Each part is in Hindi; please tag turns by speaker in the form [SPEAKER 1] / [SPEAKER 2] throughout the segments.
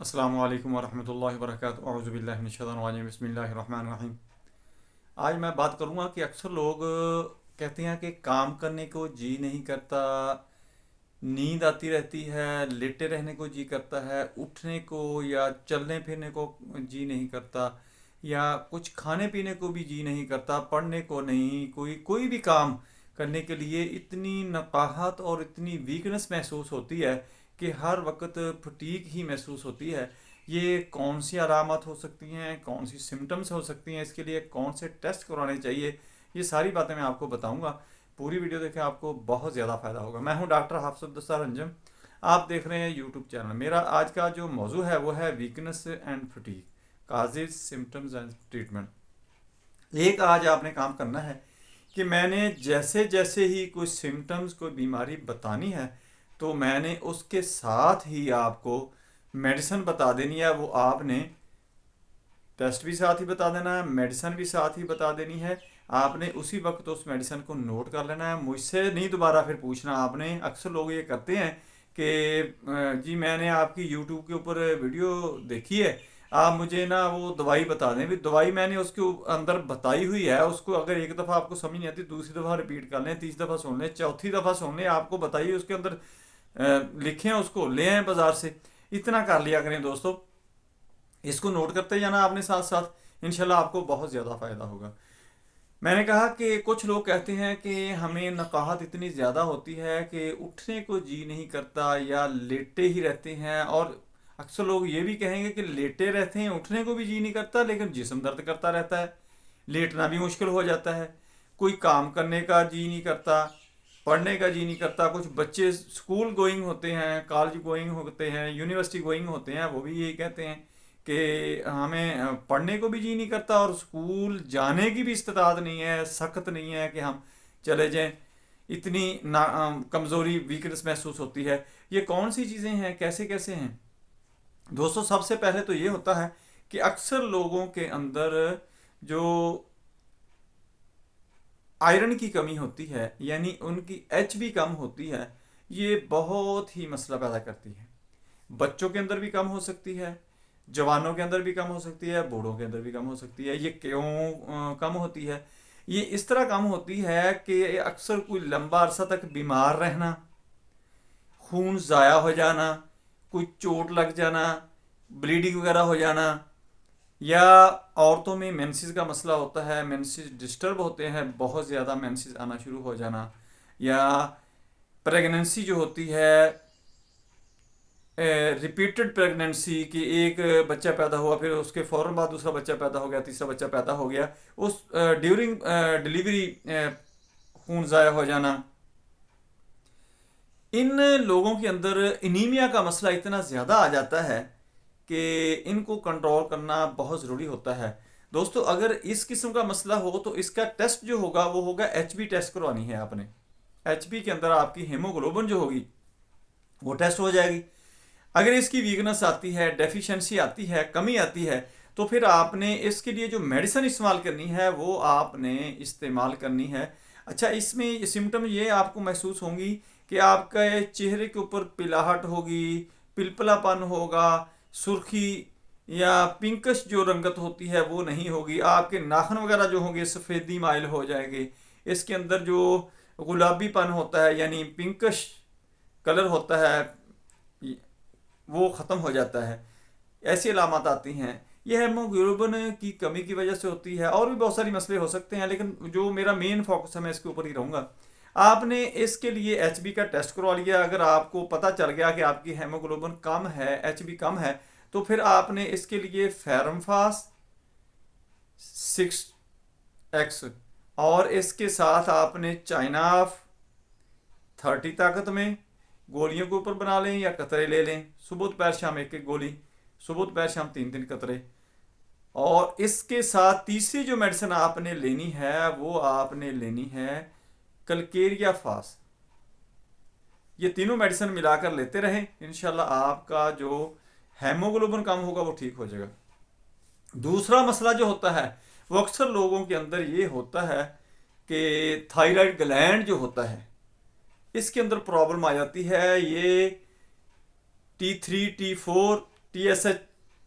[SPEAKER 1] अस्सलामु अलैकुम वरहमतुल्लाहि वबरकातुहू अऊज़ु बिल्लाहि मिनश शैतानिर रजीम बिस्मिल्लाहिर रहमानिर रहीम। आज मैं बात करूँगा कि अक्सर लोग कहते हैं कि काम करने को जी नहीं करता, नींद आती रहती है, लेटे रहने को जी करता है, उठने को या चलने फिरने को जी नहीं करता, या कुछ खाने पीने को भी जी नहीं करता, पढ़ने को नहीं, कोई कोई भी काम करने के लिए इतनी नकाहत और इतनी वीकनेस महसूस होती है कि हर वक्त फटीग ही महसूस होती है। ये कौन सी अलामत हो सकती हैं, कौन सी सिम्टम्स हो सकती हैं, इसके लिए कौन से टेस्ट करवाने चाहिए, ये सारी बातें मैं आपको बताऊंगा। पूरी वीडियो देखें, आपको बहुत ज़्यादा फ़ायदा होगा। मैं हूं डॉक्टर हाफिज़ुद्दीन अंजम, आप देख रहे हैं यूट्यूब चैनल। मेरा आज का जो मौजू है वो है weakness and fatigue, causes, symptoms and treatment. एक आज आपने काम करना है कि मैंने जैसे जैसे ही कोई सिम्टम्स, कोई बीमारी बतानी है तो मैंने उसके साथ ही आपको मेडिसिन बता देनी है। वो आपने टेस्ट भी साथ ही बता देना है, मेडिसिन भी साथ ही बता देनी है। आपने उसी वक्त उस मेडिसिन को नोट कर लेना है, मुझसे नहीं दोबारा फिर पूछना आपने। अक्सर लोग ये करते हैं कि जी मैंने आपकी यूट्यूब के ऊपर वीडियो देखी है, आप मुझे ना वो दवाई बता दें। भी दवाई मैंने उसके अंदर बताई हुई है, उसको अगर एक दफ़ा आपको समझ नहीं आती, दूसरी दफ़ा रिपीट कर लें, तीसरी दफ़ा सुन लें, चौथी दफ़ा सुन लें, आपको बताइए उसके अंदर लिखे हैं, उसको ले आए बाज़ार से। इतना कर लिया करें दोस्तों, इसको नोट करते जाना आपने साथ साथ, इंशाल्लाह आपको बहुत ज़्यादा फ़ायदा होगा। मैंने कहा कि कुछ लोग कहते हैं कि हमें नकाहत इतनी ज़्यादा होती है कि उठने को जी नहीं करता या लेटे ही रहते हैं। और अक्सर लोग ये भी कहेंगे कि लेटे रहते हैं, उठने को भी जी नहीं करता, लेकिन जिस्म दर्द करता रहता है, लेटना भी मुश्किल हो जाता है, कोई काम करने का जी नहीं करता, पढ़ने का जी नहीं करता। कुछ बच्चे स्कूल गोइंग होते हैं, कॉलेज गोइंग होते हैं, यूनिवर्सिटी गोइंग होते हैं, वो भी यही कहते हैं कि हमें पढ़ने को भी जी नहीं करता और स्कूल जाने की भी इस्तेताद नहीं है, सख्त नहीं है कि हम चले जाएं। इतनी कमज़ोरी, वीकनेस महसूस होती है। ये कौन सी चीज़ें हैं, कैसे कैसे हैं दोस्तों? सबसे पहले तो ये होता है कि अक्सर लोगों के अंदर जो आयरन की कमी होती है, यानी उनकी एच कम होती है, ये बहुत ही मसला पैदा करती है। बच्चों के अंदर भी कम हो सकती है, जवानों के अंदर भी कम हो सकती है, बूढ़ों के अंदर भी कम हो सकती है। ये क्यों कम होती है? ये इस तरह कम होती है कि अक्सर कोई लंबा अरसा तक बीमार रहना, खून ज़ाया हो जाना, कोई चोट लग जाना, ब्लीडिंग वगैरह हो जाना, या औरतों में मेंसेस का मसला होता है, मेंसेस डिस्टर्ब होते हैं, बहुत ज़्यादा मेंसेस आना शुरू हो जाना, या प्रेगनेंसी जो होती है, रिपीटेड प्रेगनेंसी की, एक बच्चा पैदा हुआ, फिर उसके फ़ौरन बाद दूसरा बच्चा पैदा हो गया, तीसरा बच्चा पैदा हो गया, उस ड्यूरिंग डिलीवरी खून ज़ाया हो जाना। इन लोगों के अंदर इनीमिया का मसला इतना ज़्यादा आ जाता है कि इनको कंट्रोल करना बहुत ज़रूरी होता है। दोस्तों, अगर इस किस्म का मसला हो तो इसका टेस्ट जो होगा वो होगा एचबी टेस्ट करवानी है आपने। एचबी के अंदर आपकी हेमोग्लोबिन जो होगी वो टेस्ट हो जाएगी। अगर इसकी वीकनेस आती है, डेफिशिएंसी आती है, कमी आती है, तो फिर आपने इसके लिए जो मेडिसिन इस्तेमाल करनी है वो आपने इस्तेमाल करनी है। अच्छा, इसमें सिम्टम ये आपको महसूस होंगी कि आपके चेहरे के ऊपर पिलाहट होगी, पिलपलापन होगा, सुर्खी या पिंकश जो रंगत होती है वो नहीं होगी, आपके नाखून वगैरह जो होंगे सफ़ेदी माइल हो जाएंगे, इसके अंदर जो गुलाबीपन होता है यानी पिंकश कलर होता है वो ख़त्म हो जाता है। ऐसी अलामत आती हैं। यह हेमोग्लोबिन की कमी की वजह से होती है, और भी बहुत सारी मसले हो सकते हैं, लेकिन जो मेरा मेन फोकस है मैं इसके ऊपर ही रहूँगा। आपने इसके लिए एचबी का टेस्ट करवा लिया। अगर आपको पता चल गया कि आपकी हेमोग्लोबिन कम है, एचबी कम है, तो फिर आपने इसके लिए फेरमफास 6x और इसके साथ आपने चाइनाफ 30 ताकत में गोलियों के ऊपर बना लें या कतरे ले लें। सुबह दोपहर शाम एक एक गोली, सुबह दोपहर शाम 3 3 कतरे। और इसके साथ तीसरी जो मेडिसिन आपने लेनी है वो आपने लेनी है कलकेरिया फास। ये तीनों मेडिसिन मिलाकर लेते रहें, इंशाल्लाह आपका जो हेमोग्लोबिन कम होगा वो ठीक हो जाएगा। दूसरा मसला जो होता है वो अक्सर लोगों के अंदर ये होता है कि थायराइड ग्लैंड जो होता है इसके अंदर प्रॉब्लम आ जाती है। ये T3, T4, TSH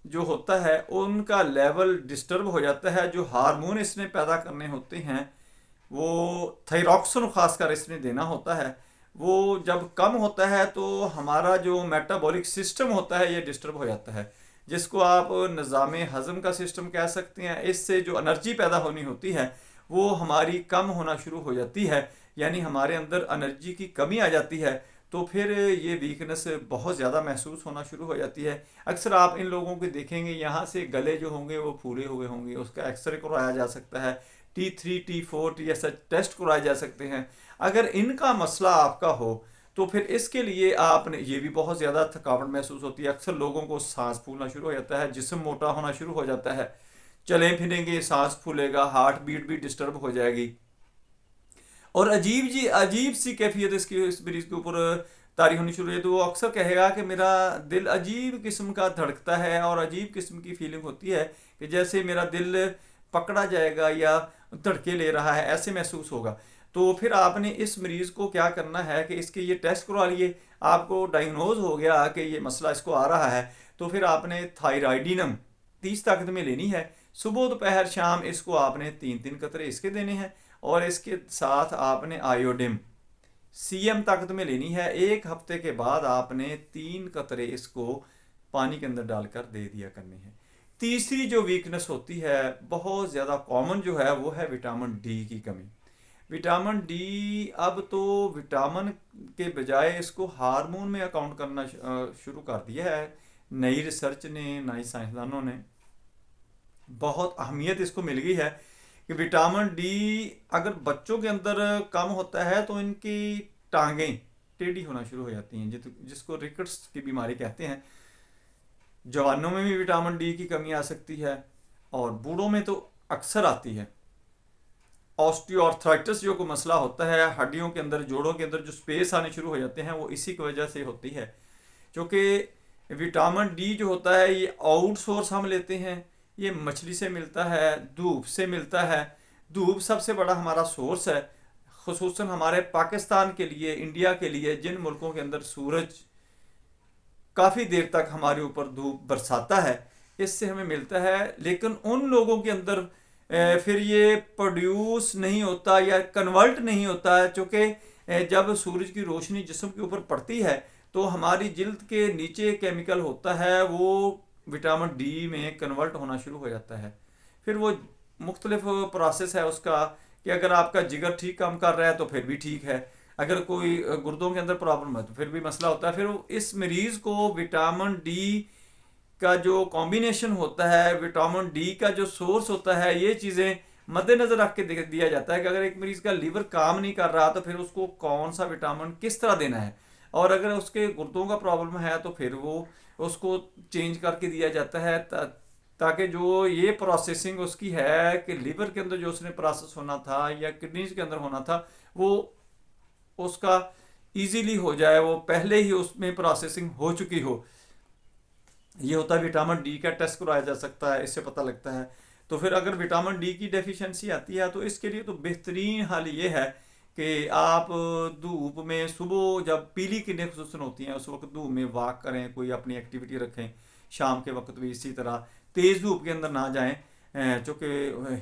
[SPEAKER 1] जो होता है उनका लेवल डिस्टर्ब हो जाता है। जो हार्मोन इसने पैदा करने होते हैं, वो थायरॉक्सिन खासकर इसने देना होता है, वो जब कम होता है तो हमारा जो मेटाबॉलिक सिस्टम होता है ये डिस्टर्ब हो जाता है, जिसको आप निज़ाम हज़म का सिस्टम कह सकते हैं। इससे जो एनर्जी पैदा होनी होती है वो हमारी कम होना शुरू हो जाती है, यानी हमारे अंदर एनर्जी की कमी आ जाती है। तो फिर ये वीकनेस बहुत ज़्यादा महसूस होना शुरू हो जाती है। अक्सर आप इन लोगों को देखेंगे यहाँ से गले जो होंगे वो फूले हुए होंगे, उसका एक्सरे करवाया जा सकता है, T3 T4 TSH टेस्ट कराए जा सकते हैं। अगर इनका मसला आपका हो तो फिर इसके लिए आपने, ये भी बहुत ज़्यादा थकावट महसूस होती है। अक्सर लोगों को सांस फूलना शुरू हो जाता है, जिस्म मोटा होना शुरू हो जाता है, चलें फिरेंगे सांस फूलेगा, हार्ट बीट भी डिस्टर्ब हो जाएगी, और अजीब सी कैफियत इसकी इस मरीज के ऊपर तारी होनी शुरू है। तो वो अक्सर कहेगा कि मेरा दिल अजीब किस्म का धड़कता है और अजीब किस्म की फीलिंग होती है कि जैसे मेरा दिल पकड़ा जाएगा या धड़के ले रहा है, ऐसे महसूस होगा। तो फिर आपने इस मरीज़ को क्या करना है कि इसके ये टेस्ट करवा लिए, आपको डायग्नोज हो गया कि ये मसला इसको आ रहा है, तो फिर आपने थायराइडिनम 30 ताकत में लेनी है। सुबह दोपहर शाम इसको आपने 3-3 कतरे इसके देने हैं, और इसके साथ आपने आयोडिन CM ताकत में लेनी है। 1 हफ्ते के बाद आपने 3 कतरे इसको पानी के अंदर डालकर दे दिया करने हैं। तीसरी जो वीकनेस होती है बहुत ज़्यादा कॉमन जो है वो है विटामिन डी की कमी। विटामिन डी अब तो विटामिन के बजाय इसको हार्मोन में अकाउंट करना शुरू कर दिया है। नई रिसर्च ने, नई साइंसदानों ने बहुत अहमियत इसको मिल गई है कि विटामिन डी अगर बच्चों के अंदर कम होता है तो इनकी टांगें टेढ़ी होना शुरू हो जाती हैं, जिसको रिकेट्स की बीमारी कहते हैं। जवानों में भी विटामिन डी की कमी आ सकती है, और बूढ़ों में तो अक्सर आती है। ऑस्टियोआर्थराइटिस जो को मसला होता है, हड्डियों के अंदर, जोड़ों के अंदर जो स्पेस आने शुरू हो जाते हैं, वो इसी की वजह से होती है। क्योंकि विटामिन डी जो होता है ये आउटसोर्स हम लेते हैं, ये मछली से मिलता है, धूप से मिलता है। धूप सबसे बड़ा हमारा सोर्स है, खुसूसन हमारे पाकिस्तान के लिए, इंडिया के लिए, जिन मुल्कों के अंदर सूरज काफ़ी देर तक हमारे ऊपर धूप बरसाता है, इससे हमें मिलता है। लेकिन उन लोगों के अंदर फिर ये प्रोड्यूस नहीं होता या कन्वर्ट नहीं होता है, क्योंकि जब सूरज की रोशनी जिस्म के ऊपर पड़ती है तो हमारी जिल्द के नीचे केमिकल होता है वो विटामिन डी में कन्वर्ट होना शुरू हो जाता है। फिर वो मुख्तलिफ प्रोसेस है उसका कि अगर आपका जिगर ठीक काम कर रहा है तो फिर भी ठीक है, अगर कोई गुर्दों के अंदर प्रॉब्लम है तो फिर भी मसला होता है। फिर इस मरीज़ को विटामिन डी का जो कॉम्बिनेशन होता है, विटामिन डी का जो सोर्स होता है, ये चीज़ें मद्देनज़र रख के दिया जाता है कि अगर एक मरीज़ का लीवर काम नहीं कर रहा तो फिर उसको कौन सा विटामिन किस तरह देना है, और अगर उसके गुर्दों का प्रॉब्लम है तो फिर वो उसको चेंज करके दिया जाता है, ताकि जो ये प्रोसेसिंग उसकी है कि लीवर के अंदर जो उसने प्रोसेस होना था या किडनीज के अंदर होना था वो उसका इजीली हो जाए, वो पहले ही उसमें प्रोसेसिंग हो चुकी हो। ये होता है विटामिन डी का टेस्ट कराया जा सकता है, इससे पता लगता है। तो फिर अगर विटामिन डी की डेफिशिएंसी आती है तो इसके लिए तो बेहतरीन हाल ये है कि आप धूप में सुबह जब पीली किरणें खुसूसन होती हैं उस वक्त धूप में वॉक करें, कोई अपनी एक्टिविटी रखें। शाम के वक्त भी इसी तरह तेज़ धूप के अंदर ना जाएं, चूँकि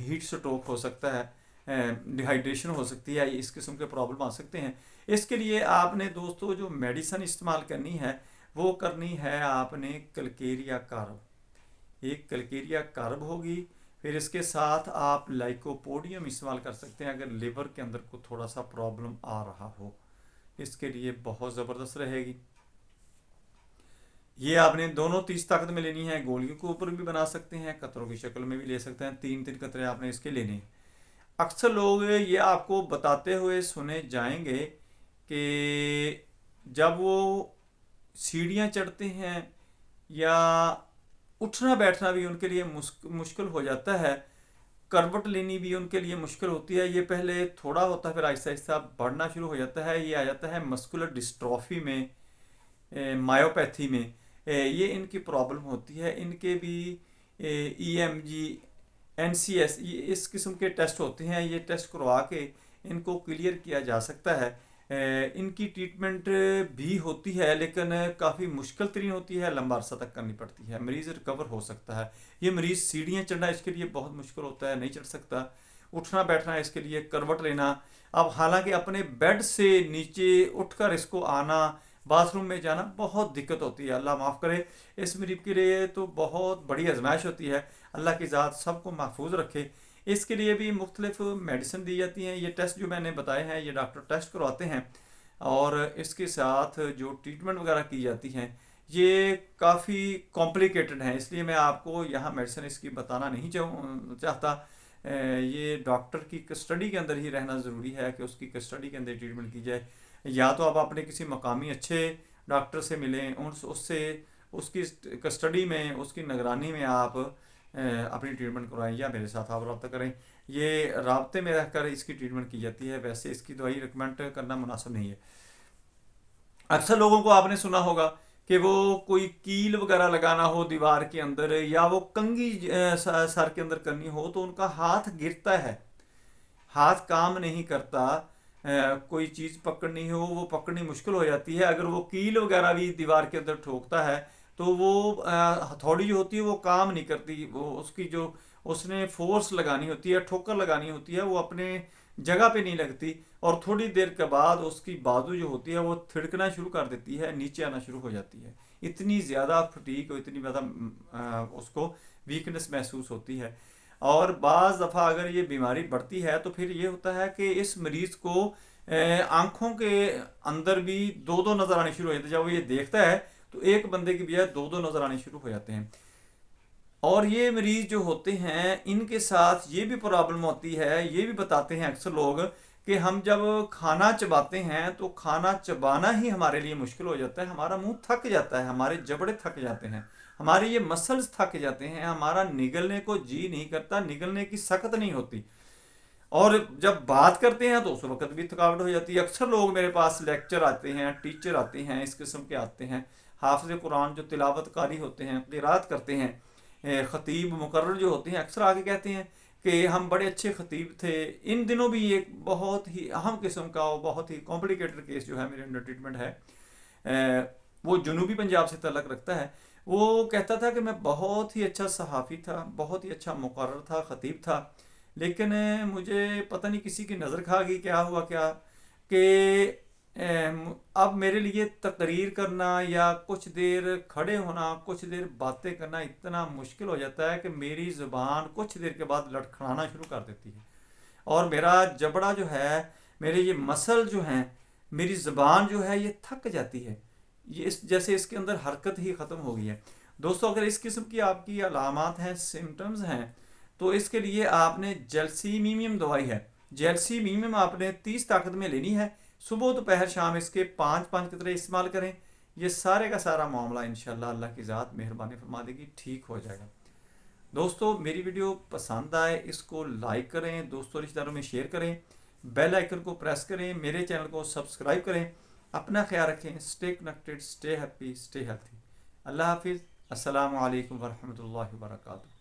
[SPEAKER 1] हीट स्ट्रोक हो सकता है, डिहाइड्रेशन हो सकती है, इस किस्म के प्रॉब्लम आ सकते हैं। इसके लिए आपने दोस्तों जो मेडिसिन इस्तेमाल करनी है वो करनी है आपने कलकेरिया कार्ब। एक कलकेरिया कार्ब होगी, फिर इसके साथ आप लाइकोपोडियम इस्तेमाल कर सकते हैं अगर लिवर के अंदर को थोड़ा सा प्रॉब्लम आ रहा हो, इसके लिए बहुत ज़बरदस्त रहेगी। ये आपने दोनों 30 ताकत में लेनी है, गोलियों के ऊपर भी बना सकते हैं, कतरों की शक्ल में भी ले सकते हैं। 3-3 कतरे आपने इसके लेने हैं। अक्सर लोग ये आपको बताते हुए सुने जाएंगे कि जब वो सीढ़ियाँ चढ़ते हैं या उठना बैठना भी उनके लिए मुश्किल हो जाता है, करवट लेनी भी उनके लिए मुश्किल होती है। ये पहले थोड़ा होता है, फिर आहिस्ता आहिस्ता बढ़ना शुरू हो जाता है। ये आ जाता है मस्कुलर डिस्ट्रॉफी में, मायोपैथी में, ये इनकी प्रॉब्लम होती है। इनके भी EMG NCS ये इस किस्म के टेस्ट होते हैं, ये टेस्ट करवा के इनको क्लियर किया जा सकता है। इनकी ट्रीटमेंट भी होती है, लेकिन काफ़ी मुश्किल तरीन होती है, लंबा अरसा तक करनी पड़ती है। मरीज़ रिकवर हो सकता है। ये मरीज़ सीढ़ियाँ चढ़ना इसके लिए बहुत मुश्किल होता है, नहीं चढ़ सकता। उठना बैठना इसके लिए, करवट लेना। अब हालांकि अपने बेड से नीचे उठकर इसको आना, बाथरूम में जाना बहुत दिक्कत होती है, अल्लाह माफ़ करे। इस मरीज के लिए तो बहुत बड़ी आजमाइश होती है। अल्लाह की ज़ात सबको महफूज रखे। इसके लिए भी मुख्तलिफ मेडिसिन दी जाती हैं। ये टेस्ट जो मैंने बताए हैं ये डॉक्टर टेस्ट करवाते हैं, और इसके साथ जो ट्रीटमेंट वगैरह की जाती हैं ये काफ़ी कॉम्प्लिकेटेड हैं, इसलिए मैं आपको यहाँ मेडिसिन इसकी बताना नहीं चाहता। ये डॉक्टर की कस्टडी के अंदर ही रहना ज़रूरी है कि उसकी कस्टडी के अंदर ट्रीटमेंट की जाए। या तो आप अपने किसी मकामी अच्छे डॉक्टर से मिलें, उससे उसकी कस्टडी में, उसकी निगरानी में आप अपनी ट्रीटमेंट करवाएं, या मेरे साथ आप रब्ता करें। ये राब्ते में रहकर इसकी ट्रीटमेंट की जाती है, वैसे इसकी दवाई रिकमेंड करना मुनासिब नहीं है। अक्सर लोगों को आपने सुना होगा कि वो कोई कील वगैरह लगाना हो दीवार के अंदर, या वो कंघी सर के अंदर करनी हो, तो उनका हाथ गिरता है, हाथ काम नहीं करता। कोई चीज़ पकड़नी हो वो पकड़नी मुश्किल हो जाती है। अगर वो कील वगैरह भी दीवार के अंदर ठोकता है तो वो हथौड़ी जो होती है वो काम नहीं करती। वो उसकी जो उसने फोर्स लगानी होती है, ठोकर लगानी होती है, वो अपने जगह पे नहीं लगती, और थोड़ी देर के बाद उसकी बाजू जो होती है वो थिड़कना शुरू कर देती है, नीचे आना शुरू हो जाती है। इतनी ज़्यादा फटीक और इतनी ज़्यादा उसको वीकनेस महसूस होती है। और बाज़ दफ़ा अगर ये बीमारी बढ़ती है तो फिर ये होता है कि इस मरीज़ को आंखों के अंदर भी दो दो नज़र आने शुरू हो जाते हैं। जब वो ये देखता है तो एक बंदे की बजाय दो दो नज़र आने शुरू हो जाते हैं। और ये मरीज़ जो होते हैं इनके साथ ये भी प्रॉब्लम होती है, ये भी बताते हैं अक्सर लोग कि हम जब खाना चबाते हैं तो खाना चबाना ही हमारे लिए मुश्किल हो जाता है, हमारा मुंह थक जाता है, हमारे जबड़े थक जाते हैं, हमारे ये मसल्स थक जाते हैं, हमारा निगलने को जी नहीं करता, निगलने की सकत नहीं होती। और जब बात करते हैं तो उस वक्त भी थकावट हो जाती है। अक्सर लोग मेरे पास लेक्चर आते हैं, टीचर आते हैं, इस किस्म के आते हैं, हाफिज कुरान जो तिलावत कारी होते हैं, क़िरात करते हैं, ख़तीब मुकर्रर जो होते हैं, अक्सर आके कहते हैं कि हम बड़े अच्छे ख़तीब थे। इन दिनों भी एक बहुत ही अहम किस्म का और बहुत ही कॉम्प्लिकेटेड केस जो है मेरे अंडर ट्रीटमेंट है, वो जनूबी पंजाब से तल्लक रखता है। वो कहता था कि मैं बहुत ही अच्छा सहाफ़ी था, बहुत ही अच्छा मुकर्रर था, ख़तीब था, लेकिन मुझे पता नहीं किसी की नज़र खा गई, क्या हुआ क्या कि अब मेरे लिए तकरीर करना या कुछ देर खड़े होना, कुछ देर बातें करना इतना मुश्किल हो जाता है कि मेरी ज़ुबान कुछ देर के बाद लड़खड़ाना शुरू कर देती है, और मेरा जबड़ा जो है, मेरे ये मसल जो हैं, मेरी ज़ुबान जो है ये थक जाती है। ये इस जैसे इसके अंदर हरकत ही ख़त्म हो गई है। दोस्तों, अगर इस किस्म की आपकी अलामात हैं, सिम्टम्स हैं, तो इसके लिए आपने जेल्सीमीमियम दवाई है, जेल्सीमीमियम आपने 30 ताकत में लेनी है। सुबह दोपहर शाम इसके 5-5 कतरे इस्तेमाल करें। ये सारे का सारा मामला इंशाल्लाह अल्लाह की ज़ात मेहरबानी फरमा देगी, ठीक हो जाएगा। दोस्तों, मेरी वीडियो पसंद आए इसको लाइक करें, दोस्तों रिश्तेदारों में शेयर करें, बेल आइकन को प्रेस करें, मेरे चैनल को सब्सक्राइब करें। अपना ख्याल रखें। Stay connected, stay happy, stay healthy. अल्लाह हाफिज़। अस्सलामु अलैकुम वरहमतुल्लाहि वबरकातुहू।